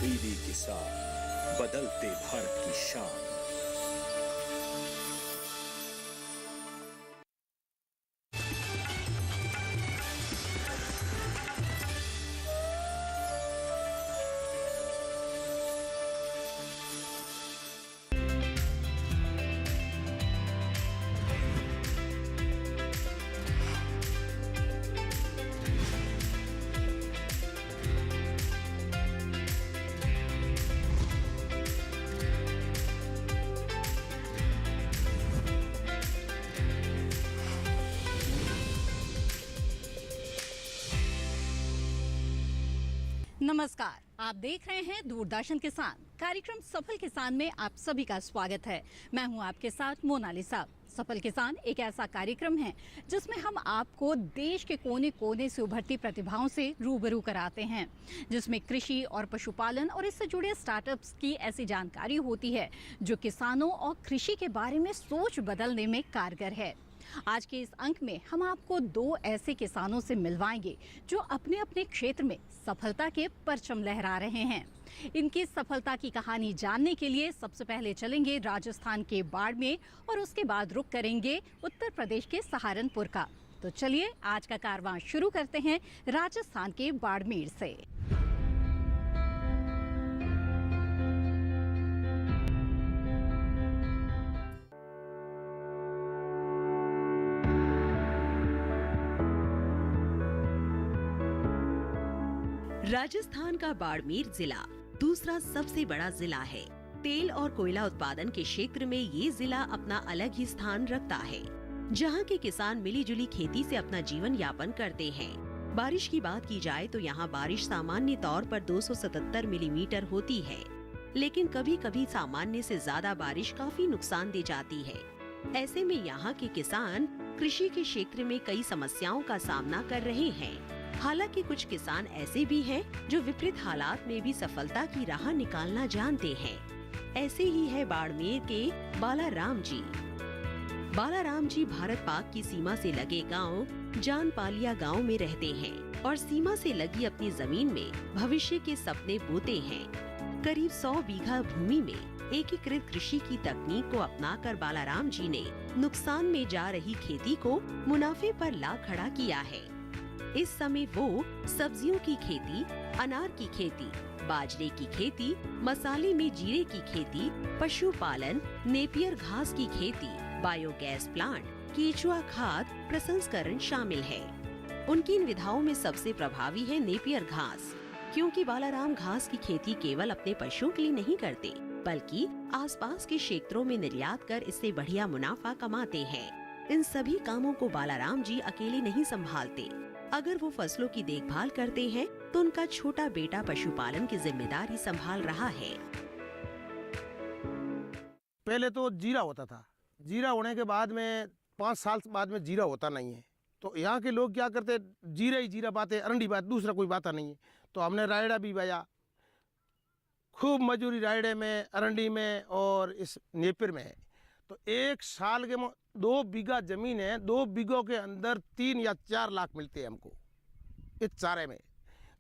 दीदी किसान, बदलते भारत की शान। नमस्कार, आप देख रहे हैं दूरदर्शन किसान। कार्यक्रम सफल किसान में आप सभी का स्वागत है। मैं हूं आपके साथ मोनालिसा। सफल किसान एक ऐसा कार्यक्रम है जिसमें हम आपको देश के कोने कोने से उभरती प्रतिभाओं से रूबरू कराते हैं, जिसमें कृषि और पशुपालन और इससे जुड़े स्टार्टअप्स की ऐसी जानकारी होती है जो किसानों और कृषि के बारे में सोच बदलने में कारगर है। आज के इस अंक में हम आपको दो ऐसे किसानों से मिलवाएंगे जो अपने अपने क्षेत्र में सफलता के परचम लहरा रहे हैं। इनकी सफलता की कहानी जानने के लिए सबसे पहले चलेंगे राजस्थान के बाड़मेर और उसके बाद रुख करेंगे उत्तर प्रदेश के सहारनपुर का। तो चलिए आज का कारवां शुरू करते हैं राजस्थान के बाड़मेर से। राजस्थान का बाड़मेर जिला दूसरा सबसे बड़ा जिला है। तेल और कोयला उत्पादन के क्षेत्र में ये जिला अपना अलग ही स्थान रखता है, जहाँ के किसान मिली जुली खेती से अपना जीवन यापन करते हैं। बारिश की बात की जाए तो यहाँ बारिश सामान्य तौर पर 277 मिलीमीटर होती है, लेकिन कभी कभी सामान्य से ज्यादा बारिश काफी नुकसान दे जाती है। ऐसे में यहाँ के किसान कृषि के क्षेत्र में कई समस्याओं का सामना कर रहे हैं। हालांकि कुछ किसान ऐसे भी हैं जो विपरीत हालात में भी सफलता की राह निकालना जानते हैं। ऐसे ही है बाड़मेर के बालाराम जी। बालाराम जी भारत पाक की सीमा से लगे गांव जानपालिया गांव में रहते हैं और सीमा से लगी अपनी जमीन में भविष्य के सपने बोते हैं। करीब 100 बीघा भूमि में एकीकृत कृषि की तकनीक को अपनाकर बालाराम जी ने नुकसान में जा रही खेती को मुनाफे पर ला खड़ा किया है। इस समय वो सब्जियों की खेती, अनार की खेती, बाजरे की खेती, मसाले में जीरे की खेती, पशुपालन, नेपियर घास की खेती, बायोगैस प्लांट, केचुआ खाद प्रसंस्करण शामिल है। उनकी इन विधाओं में सबसे प्रभावी है नेपियर घास, क्योंकि बालाराम घास की खेती केवल अपने पशुओं के लिए नहीं करते, बल्कि आसपास के क्षेत्रों में निर्यात कर इससे बढ़िया मुनाफा कमाते हैं। इन सभी कामों को बालाराम जी अकेले नहीं संभालते। अगर वो फसलों की देखभाल करते हैं तो उनका छोटा बेटा पशुपालन की जिम्मेदारी संभाल रहा है। पहले तो जीरा होता था, जीरा होने के बाद में 5 साल बाद में जीरा होता नहीं है, तो यहाँ के लोग क्या करते, जीरा ही जीरा पाते, अरंडी बात, दूसरा कोई बात नहीं है। तो हमने रायड़ा भी बोया, खूब मजूरी रायड़े में, अरंडी में और इस नेपियर में है। तो एक साल के 2 बीघा जमीन है, 2 बीघों के अंदर 3 या 4 लाख मिलते हैं हमको इस चारे में।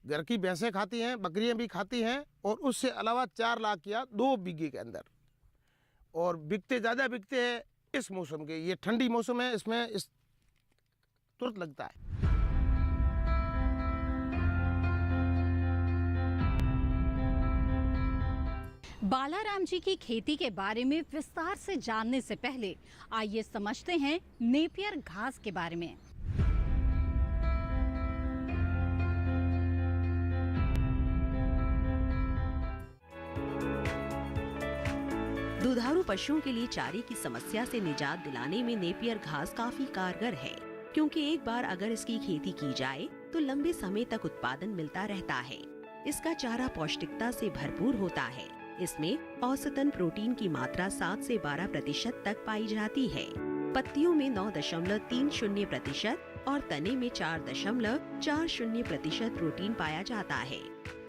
घर की भैंसें खाती हैं, बकरियां भी खाती हैं, और उससे अलावा 4 लाख या 2 बीघे के अंदर। और बिकते ज़्यादा बिकते हैं इस मौसम के, ये ठंडी मौसम है, इसमें इस तुरंत लगता है। बालाराम जी की खेती के बारे में विस्तार से जानने से पहले आइए समझते हैं नेपियर घास के बारे में। दुधारू पशुओं के लिए चारे की समस्या से निजात दिलाने में नेपियर घास काफी कारगर है, क्योंकि एक बार अगर इसकी खेती की जाए तो लंबे समय तक उत्पादन मिलता रहता है। इसका चारा पौष्टिकता से भरपूर होता है। इसमें औसतन प्रोटीन की मात्रा 7 से 12% तक पाई जाती है। पत्तियों में 9.30% और तने में 4.40% प्रोटीन पाया जाता है।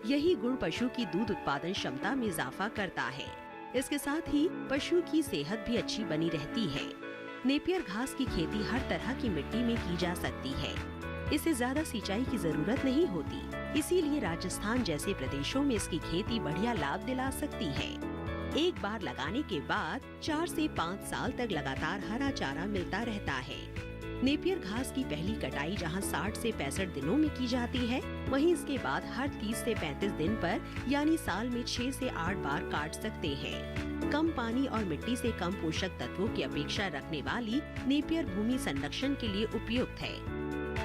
यही गुण पशु की दूध उत्पादन क्षमता में इजाफा करता है। इसके साथ ही पशु की सेहत भी अच्छी बनी रहती है। नेपियर घास की खेती हर तरह की मिट्टी में की जा सकती है। इसे ज्यादा सिंचाई की जरूरत नहीं होती। इसीलिए राजस्थान जैसे प्रदेशों में इसकी खेती बढ़िया लाभ दिला सकती है। एक बार लगाने के बाद 4 से 5 साल तक लगातार हरा चारा मिलता रहता है। नेपियर घास की पहली कटाई जहां 60 से 65 दिनों में की जाती है, वहीं इसके बाद हर 30 से 35 दिन पर यानी साल में 6 से 8 बार काट सकते हैं। कम पानी और मिट्टी से कम पोषक तत्वों की अपेक्षा रखने वाली नेपियर भूमि संरक्षण के लिए उपयुक्त है।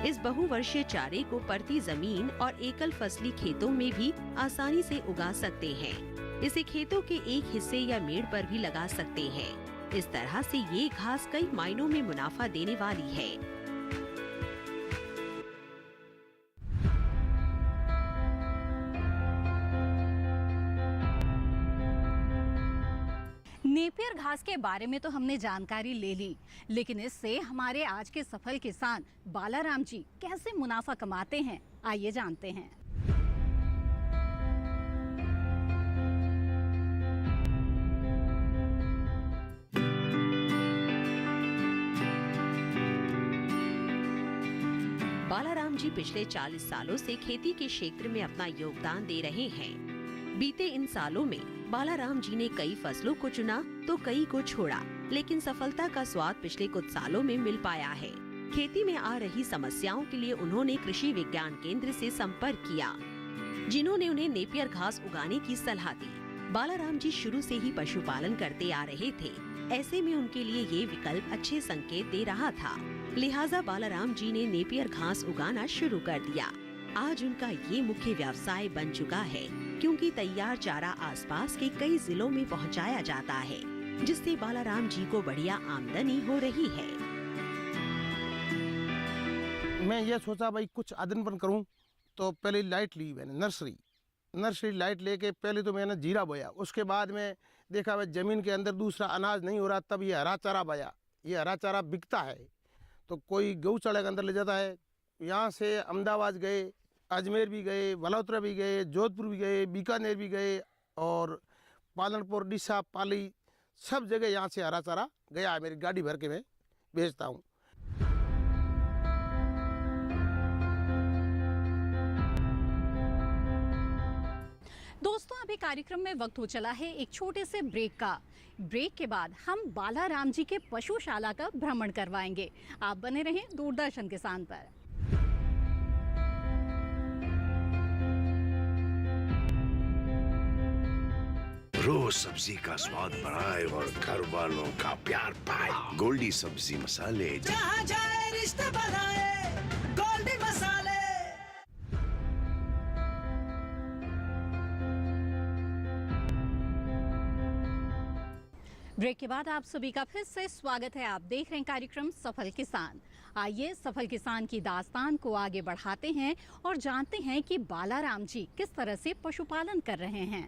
इस बहुवर्षीय चारे को परती जमीन और एकल फसली खेतों में भी आसानी से उगा सकते हैं। इसे खेतों के एक हिस्से या मेड़ पर भी लगा सकते हैं। इस तरह से ये घास कई मायनों में मुनाफा देने वाली है। नेपियर घास के बारे में तो हमने जानकारी ले ली, लेकिन इससे हमारे आज के सफल किसान बालाराम जी कैसे मुनाफा कमाते हैं, आइए जानते हैं। बालाराम जी पिछले 40 सालों से खेती के क्षेत्र में अपना योगदान दे रहे हैं। बीते इन सालों में बालाराम जी ने कई फसलों को चुना तो कई को छोड़ा, लेकिन सफलता का स्वाद पिछले कुछ सालों में मिल पाया है। खेती में आ रही समस्याओं के लिए उन्होंने कृषि विज्ञान केंद्र से संपर्क किया, जिन्होंने उन्हें नेपियर घास उगाने की सलाह दी। बालाराम जी शुरू से ही पशुपालन करते आ रहे थे, ऐसे में उनके लिए ये विकल्प अच्छे संकेत दे रहा था। लिहाजा बालाराम जी ने नेपियर घास उगाना शुरू कर दिया। आज उनका ये मुख्य व्यवसाय बन चुका है, क्योंकि तैयार चारा आसपास के कई जिलों में पहुंचाया जाता है, जिससे बालाराम जी को बढ़िया आमदनी हो रही है। मैं ये सोचा भाई कुछ आदनपन करूं, तो पहले लाइट ली मैंने नर्सरी लाइट लेके पहले तो मैंने जीरा बोया। उसके बाद में देखा भाई जमीन के अंदर दूसरा अनाज नहीं हो रहा, तब ये हरा चारा बोया। ये हरा चारा बिकता है तो कोई गौशाला के अंदर ले जाता है। यहाँ से अहमदाबाद गए, अजमेर भी गए, वलोत्रा भी गए, जोधपुर भी गए, बीकानेर भी गए और पालनपुर, डिसा, पाली सब जगह यहाँ से हरा चारा गया है। मेरी गाड़ी भर के मैं भेजता हूँ। दोस्तों, अभी कार्यक्रम में वक्त हो चला है एक छोटे से ब्रेक का। ब्रेक के बाद हम बालाराम जी के पशुशाला का भ्रमण करवाएंगे। आप बने रहें दूरदर्शन किसान पर। रोज सब्जी का स्वाद बढ़ाए और घर वालों का प्यार पाए। गोल्डी सब्जी मसाले, जहाँ जाए रिश्ते बनाए, गोल्डी मसाले। ब्रेक के बाद आप सभी का फिर से स्वागत है। आप देख रहे हैं कार्यक्रम सफल किसान। आइए सफल किसान की दास्तान को आगे बढ़ाते हैं और जानते हैं कि बालाराम जी किस तरह से पशुपालन कर रहे हैं।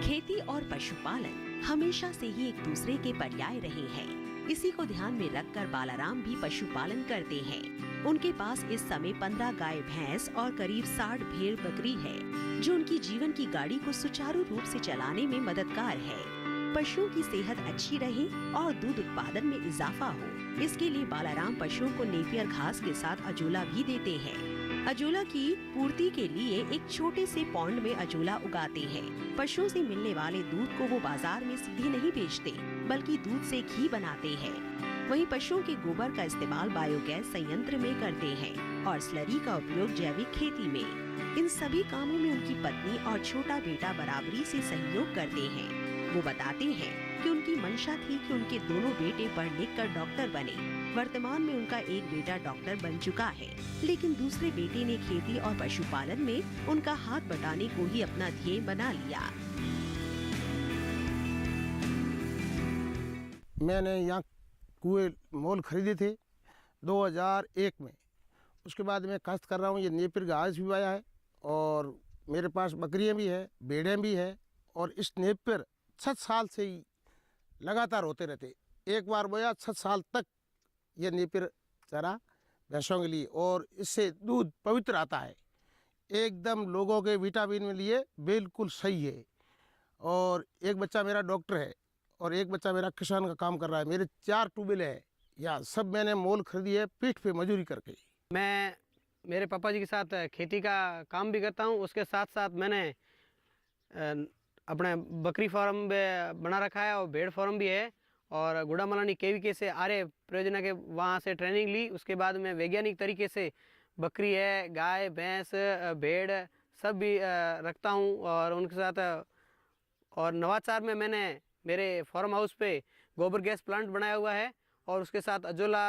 खेती और पशुपालन हमेशा से ही एक दूसरे के पर्याय रहे हैं। इसी को ध्यान में रखकर बालाराम भी पशुपालन करते हैं। उनके पास इस समय 15 गाय भैंस और करीब 60 भेड़ बकरी है, जो उनकी जीवन की गाड़ी को सुचारू रूप से चलाने में मददगार है। पशुओं की सेहत अच्छी रहे और दूध उत्पादन में इजाफा हो, इसके लिए बालाराम पशुओं को नेपियर घास के साथ अजोला भी देते हैं। अजोला की पूर्ति के लिए एक छोटे से पॉन्ड में अजोला उगाते हैं। पशुओं से मिलने वाले दूध को वो बाजार में सीधे नहीं बेचते, बल्कि दूध से घी बनाते हैं। वहीं पशुओं के गोबर का इस्तेमाल बायोगैस संयंत्र में करते हैं और स्लरी का उपयोग जैविक खेती में। इन सभी कामों में उनकी पत्नी और छोटा बेटा बराबरी से सहयोग करते हैं। वो बताते हैं कि उनकी मंशा थी कि उनके दोनों बेटे पढ़ लिख कर डॉक्टर बने। वर्तमान में उनका एक बेटा डॉक्टर बन चुका है, लेकिन दूसरे बेटे ने खेती और पशुपालन में उनका हाथ बटाने को ही अपना ध्येय बना लिया। मैंने यहाँ कुएं मोल खरीदे थे 2001 में। उसके बाद मैं काश्त कर रहा हूँ। ये नेपियर घास भी आया है और मेरे पास बकरियाँ भी है, भेड़ें भी है। और इस नेपियर 6 साल से ही लगातार होते रहते। एक बार बोया 6 साल तक ये नेपियर चारा भैंसों के लिए, और इससे दूध पवित्र आता है। एकदम लोगों के विटामिन में लिए बिल्कुल सही है। और एक बच्चा मेरा डॉक्टर है और एक बच्चा मेरा किसान का काम कर रहा है। मेरे 4 ट्यूबवेल है, या सब मैंने मोल खरीदी है पीठ पे मजदूरी करके। मैं मेरे पापा जी के साथ खेती का काम भी करता हूँ। उसके साथ साथ मैंने अपने बकरी फार्म बना रखा है और भेड़ फार्म भी है। और गुड़ामलानी केवीके से आर्य परियोजना के वहाँ से ट्रेनिंग ली। उसके बाद मैं वैज्ञानिक तरीके से बकरी है, गाय, भैंस, भेड़ सब भी रखता हूँ। और उनके साथ और नवाचार में मैंने मेरे फार्म हाउस पे गोबर गैस प्लांट बनाया हुआ है और उसके साथ अजोला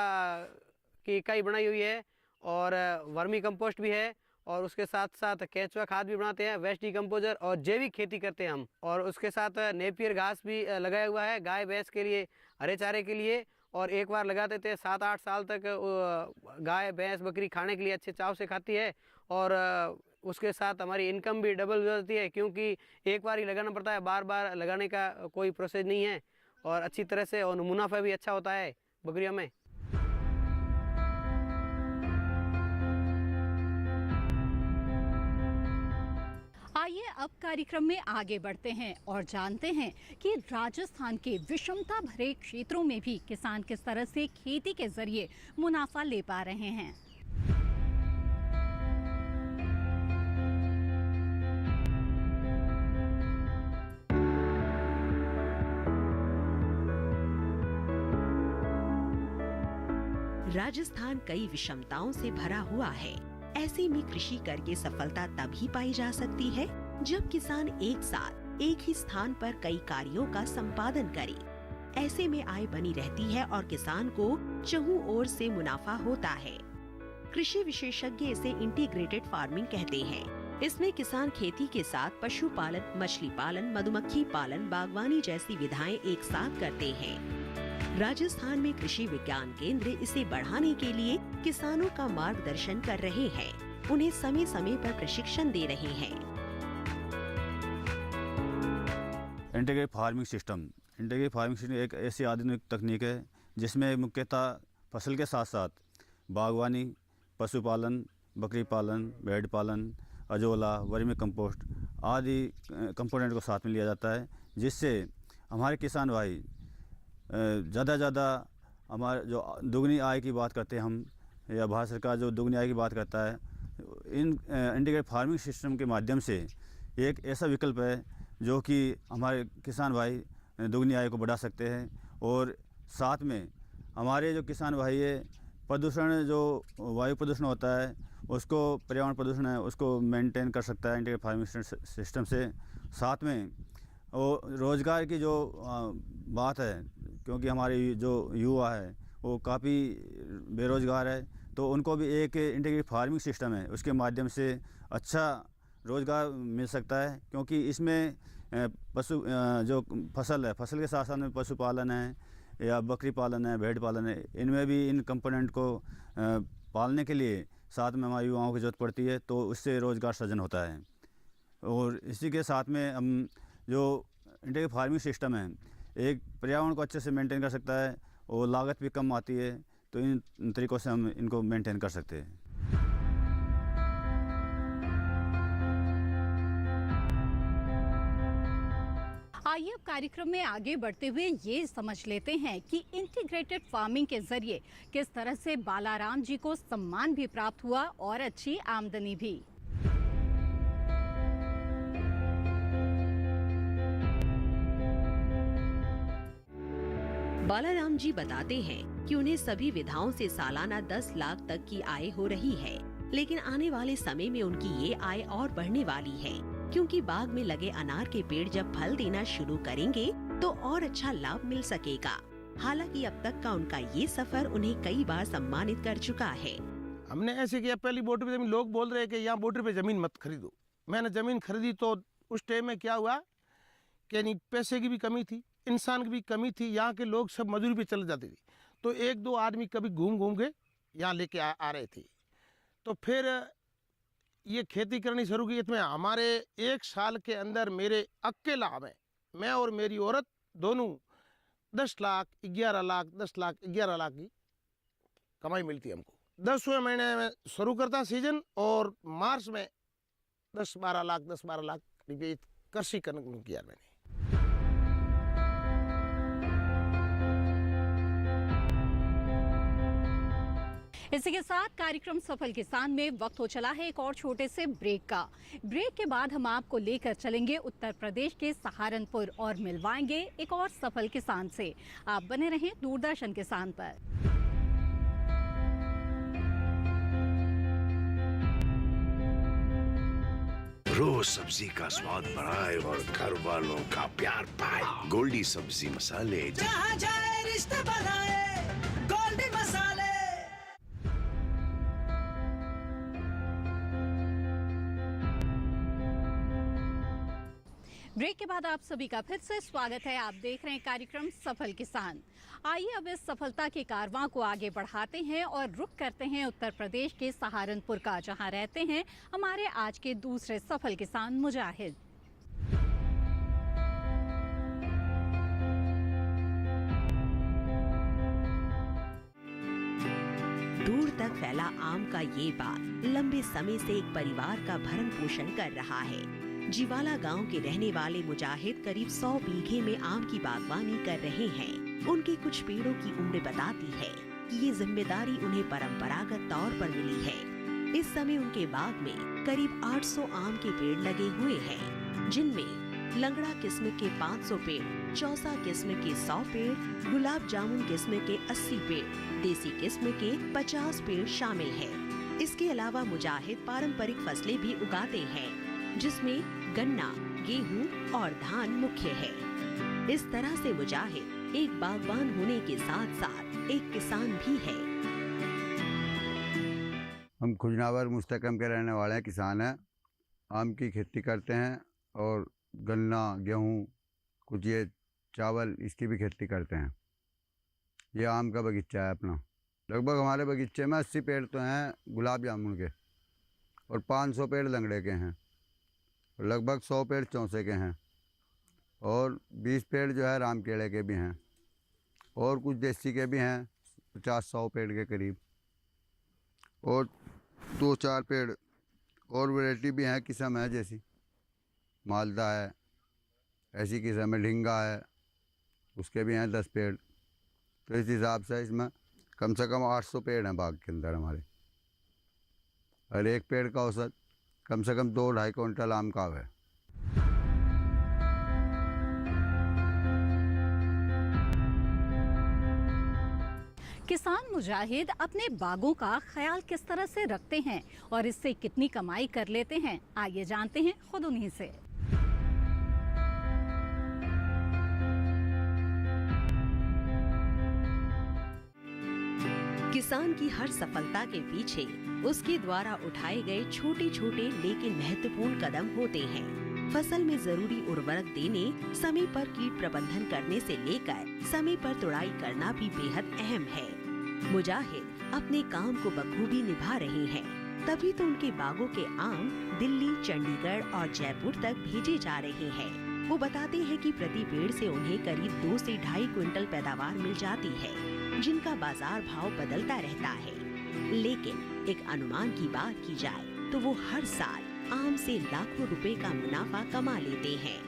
की इकाई बनाई हुई है और वर्मी कंपोस्ट भी है। और उसके साथ साथ केंचुआ खाद भी बनाते हैं, वेस्ट डिकम्पोजर और जैविक खेती करते हैं हम। और उसके साथ नेपियर घास भी लगाया हुआ है गाय भैंस के लिए, हरे चारे के लिए। और एक बार लगा देते हैं, 7-8 साल तक गाय भैंस बकरी खाने के लिए अच्छे चाव से खाती है। और उसके साथ हमारी इनकम भी डबल हो जाती है, क्योंकि एक बार ही लगाना पड़ता है, बार बार लगाने का कोई प्रोसेस नहीं है। और अच्छी तरह से और मुनाफा भी अच्छा होता है बकरियों में। आइए अब कार्यक्रम में आगे बढ़ते हैं और जानते हैं कि राजस्थान के विषमता भरे क्षेत्रों में भी किसान किस तरह से खेती के जरिए मुनाफा ले पा रहे हैं। राजस्थान कई विषमताओं से भरा हुआ है। ऐसे में कृषि करके सफलता तभी पाई जा सकती है जब किसान एक साथ एक ही स्थान पर कई कार्यों का संपादन करे। ऐसे में आय बनी रहती है और किसान को चहुं ओर से मुनाफा होता है। कृषि विशेषज्ञ इसे इंटीग्रेटेड फार्मिंग कहते हैं। इसमें किसान खेती के साथ पशुपालन, मछली पालन, मधुमक्खी पालन, बागवानी जैसी विधाएं एक साथ करते हैं। राजस्थान में कृषि विज्ञान केंद्र इसे बढ़ाने के लिए किसानों का मार्गदर्शन कर रहे हैं, उन्हें समय समय पर प्रशिक्षण दे रहे हैं। इंटीग्रेटेड फार्मिंग सिस्टम एक ऐसी आधुनिक तकनीक है जिसमें मुख्यतः फसल के साथ साथ बागवानी, पशुपालन, बकरी पालन, भेड़ पालन, अजोला, वर्मी कंपोस्ट आदि कंपोनेंट को साथ में लिया जाता है, जिससे हमारे किसान भाई ज़्यादा हमारे जो दुगनी आय की बात करते हैं हम, या भारत सरकार जो दुगनी आय की बात करता है, इन इंटीग्रेटेड फार्मिंग सिस्टम के माध्यम से एक ऐसा विकल्प है जो कि हमारे किसान भाई दुगनी आय को बढ़ा सकते हैं। और साथ में हमारे जो किसान भाई है, प्रदूषण जो वायु प्रदूषण होता है उसको, पर्यावरण प्रदूषण है उसको मेंटेन कर सकता है इंटीग्रेटेड फार्मिंग सिस्टम से। साथ में वो रोज़गार की जो बात है, क्योंकि हमारे जो युवा है वो काफ़ी बेरोज़गार है, तो उनको भी एक इंटीग्रेटेड फार्मिंग सिस्टम है उसके माध्यम से अच्छा रोज़गार मिल सकता है। क्योंकि इसमें जो फसल है, फसल के साथ साथ में पशुपालन है या बकरी पालन है, भेड़ पालन है, इनमें भी इन कंपोनेंट को पालने के लिए साथ में हमारे युवाओं की ज़रूरत पड़ती है, तो उससे रोज़गार सृजन होता है। और इसी के साथ में हम जो इंटीग्रेटेड फार्मिंग सिस्टम है एक पर्यावरण को अच्छे से मेंटेन कर सकता है और लागत भी कम आती है, तो इन तरीक़ों से हम इनको मेंटेन कर सकते हैं। आइए अब कार्यक्रम में आगे बढ़ते हुए ये समझ लेते हैं कि इंटीग्रेटेड फार्मिंग के जरिए किस तरह से बालाराम जी को सम्मान भी प्राप्त हुआ और अच्छी आमदनी भी। बालाराम जी बताते हैं कि उन्हें सभी विधाओं से सालाना 10 लाख तक की आय हो रही है, लेकिन आने वाले समय में उनकी ये आय और बढ़ने वाली है, क्योंकि बाग में लगे अनार के पेड़ जब फल देना शुरू करेंगे तो और अच्छा लाभ मिल सकेगा। हालांकि अब तक का उनका ये सफर उन्हें कई बार सम्मानित कर चुका है। हमने ऐसे किया, पहली बॉर्डर पे जमीन, लोग बोल रहे हैं कि यहाँ बॉर्डर पे ज़मीन मत खरीदो। मैंने ज़मीन खरीदी तो उस टाइम में क्या हुआ कि नहीं, पैसे की भी कमी थी, इंसान की भी कमी थी, यहाँ के लोग सब मजदूरी पे चले जाते थे, तो 1-2 आदमी कभी घूम के यहाँ लेके आ रहे थे। तो फिर ये खेती करनी शुरू की। इसमें हमारे 1 साल के अंदर मेरे अकेला में, मैं और मेरी औरत दोनों 10 लाख 11 लाख 10 लाख 11 लाख की कमाई मिलती है हमको। 10वें महीने में शुरू करता सीजन और मार्च में 10-12 लाख रुपये कृषि करने किया मैंने। इसी के साथ कार्यक्रम सफल किसान में वक्त हो चला है एक और छोटे से ब्रेक का। ब्रेक के बाद हम आपको लेकर चलेंगे उत्तर प्रदेश के सहारनपुर और मिलवाएंगे एक और सफल किसान से। आप बने रहें दूरदर्शन किसान पर। रोज सब्जी का स्वाद बढ़ाए और घर वालों का प्यार पाए। गोल्डी सब्जी मसाले, जहाँ जाए रिश्ते बनाए गोल्डी मसाले। ब्रेक के बाद आप सभी का फिर से स्वागत है। आप देख रहे हैं कार्यक्रम सफल किसान। आइए अब इस सफलता के कारवां को आगे बढ़ाते हैं और रुख करते हैं उत्तर प्रदेश के सहारनपुर का, जहां रहते हैं हमारे आज के दूसरे सफल किसान मुजाहिद। दूर तक फैला आम का ये बाग लंबे समय से एक परिवार का भरण पोषण कर रहा है। जीवाला गांव के रहने वाले मुजाहिद करीब 100 बीघे में आम की बागवानी कर रहे हैं। उनके कुछ पेड़ों की उम्र बताती है कि ये जिम्मेदारी उन्हें परंपरागत तौर पर मिली है। इस समय उनके बाग में करीब 800 आम के पेड़ लगे हुए हैं, जिनमें लंगड़ा किस्म के 500 पेड़, चौसा किस्म के 100 पेड़, गुलाब जामुन किस्म के 80 पेड़, देसी किस्म के 50 पेड़ शामिल है। इसके अलावा मुजाहिद पारंपरिक फसलें भी उगाते हैं, जिसमें गन्ना, गेहूं और धान मुख्य है। इस तरह से मुजाहिद एक बागवान होने के साथ साथ एक किसान भी है। हम खुजनावर मुस्तकम के रहने वाले हैं, किसान हैं। आम की खेती करते हैं और गन्ना, गेहूं, कुछ ये चावल, इसकी भी खेती करते हैं। ये आम का बगीचा है अपना। लगभग हमारे बगीचे में 80 पेड़ तो हैं गुलाब जामुन के और 500 पेड़ लंगड़े के हैं, लगभग 100 पेड़ चौसे के हैं और 20 पेड़ जो है राम केले के भी हैं और कुछ देसी के भी हैं 50-100 पेड़ के करीब, और 2-4 पेड़ और वैरायटी भी हैं, किस्म है, जैसी मालदा है, ऐसी किस्म है, ढींगा है, उसके भी हैं 10 पेड़। तो इस हिसाब से इसमें कम से कम 800 पेड़ हैं बाग के अंदर हमारे, और एक पेड़ का औसत कम से कम 2-2.5 क्विंटल आम का है। किसान मुजाहिद अपने बागों का ख्याल किस तरह से रखते हैं और इससे कितनी कमाई कर लेते हैं, आइए जानते हैं खुद उन्हीं से। किसान की हर सफलता के पीछे उसके द्वारा उठाए गए छोटे छोटे लेकिन महत्वपूर्ण कदम होते हैं। फसल में जरूरी उर्वरक देने, समय पर कीट प्रबंधन करने से लेकर समय पर तुड़ाई करना भी बेहद अहम है। मुजाहिद अपने काम को बखूबी निभा रहे हैं, तभी तो उनके बागों के आम दिल्ली, चंडीगढ़ और जयपुर तक भेजे जा रहे हैं। वो बताते हैं कि प्रति पेड़ से उन्हें करीब 2 से 2.5 क्विंटल पैदावार मिल जाती है, जिनका बाजार भाव बदलता रहता है। लेकिन एक अनुमान की बात की जाए तो वो हर साल आम से लाखों रुपए का मुनाफा कमा लेते हैं।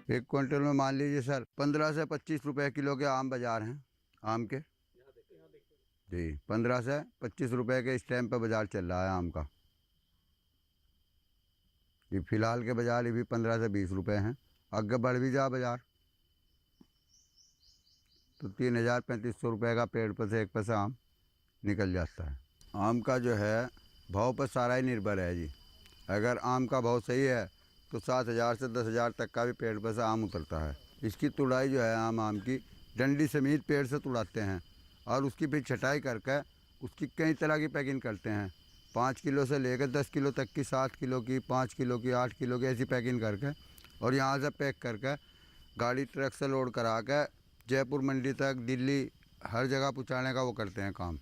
1 क्विंटल में मान लीजिए सर 15 से 25 रुपए किलो के आम बाजार हैं आम के। जी 15 से 25 रुपए के इस टाइम पे बाजार चल रहा है आम का। ये फिलहाल के बाजार ये भी 15 से 20 रुपए हैं। आगे बढ़ भी जा बाजार तो 3000-3500 रुपए का पेड़ पर से एक पैसा आम निकल जाता है। आम का जो है भाव पर सारा ही निर्भर है जी। अगर आम का भाव सही है तो 7000 से 10,000 तक का भी पेड़ पर से आम उतरता है। इसकी तुड़ाई जो है आम की डंडी समेत पेड़ से तुड़ाते हैं और उसकी फिर छटाई करके उसकी कई तरह की पैकिंग करते हैं। 5 किलो से लेकर 10 किलो तक की, 7 किलो की, 5 किलो की, 8 किलो की, ऐसी पैकिंग करके और यहाँ से पैक करके गाड़ी ट्रक से लोड करा के जयपुर मंडी तक, दिल्ली, हर जगह पहुँचाने का वो करते हैं काम।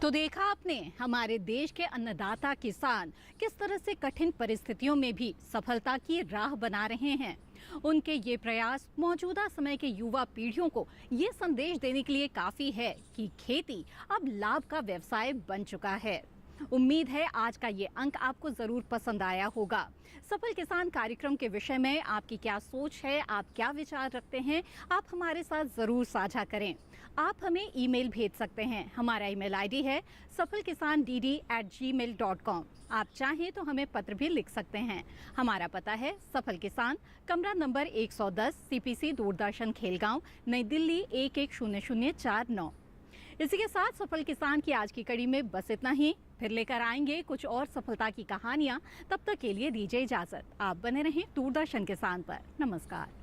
तो देखा आपने, हमारे देश के अन्नदाता किसान किस तरह से कठिन परिस्थितियों में भी सफलता की राह बना रहे हैं। उनके ये प्रयास मौजूदा समय के युवा पीढ़ियों को ये संदेश देने के लिए काफी है कि खेती अब लाभ का व्यवसाय बन चुका है। उम्मीद है आज का ये अंक आपको जरूर पसंद आया होगा। सफल किसान कार्यक्रम के विषय में आपकी क्या सोच है, आप क्या विचार रखते हैं, आप हमारे साथ जरूर साझा करें। आप हमें ईमेल भेज सकते हैं। हमारा ईमेल आईडी है safalkisandd@gmail.com। आप चाहें तो हमें पत्र भी लिख सकते हैं। हमारा पता है सफल किसान, कमरा नंबर 110, CPC दूरदर्शन खेलगांव, नई दिल्ली 110049। इसी के साथ सफल किसान की आज की कड़ी में बस इतना ही। फिर लेकर आएंगे कुछ और सफलता की कहानियां। तब तक के लिए दीजिए इजाजत। आप बने रहें दूरदर्शन किसान पर। नमस्कार।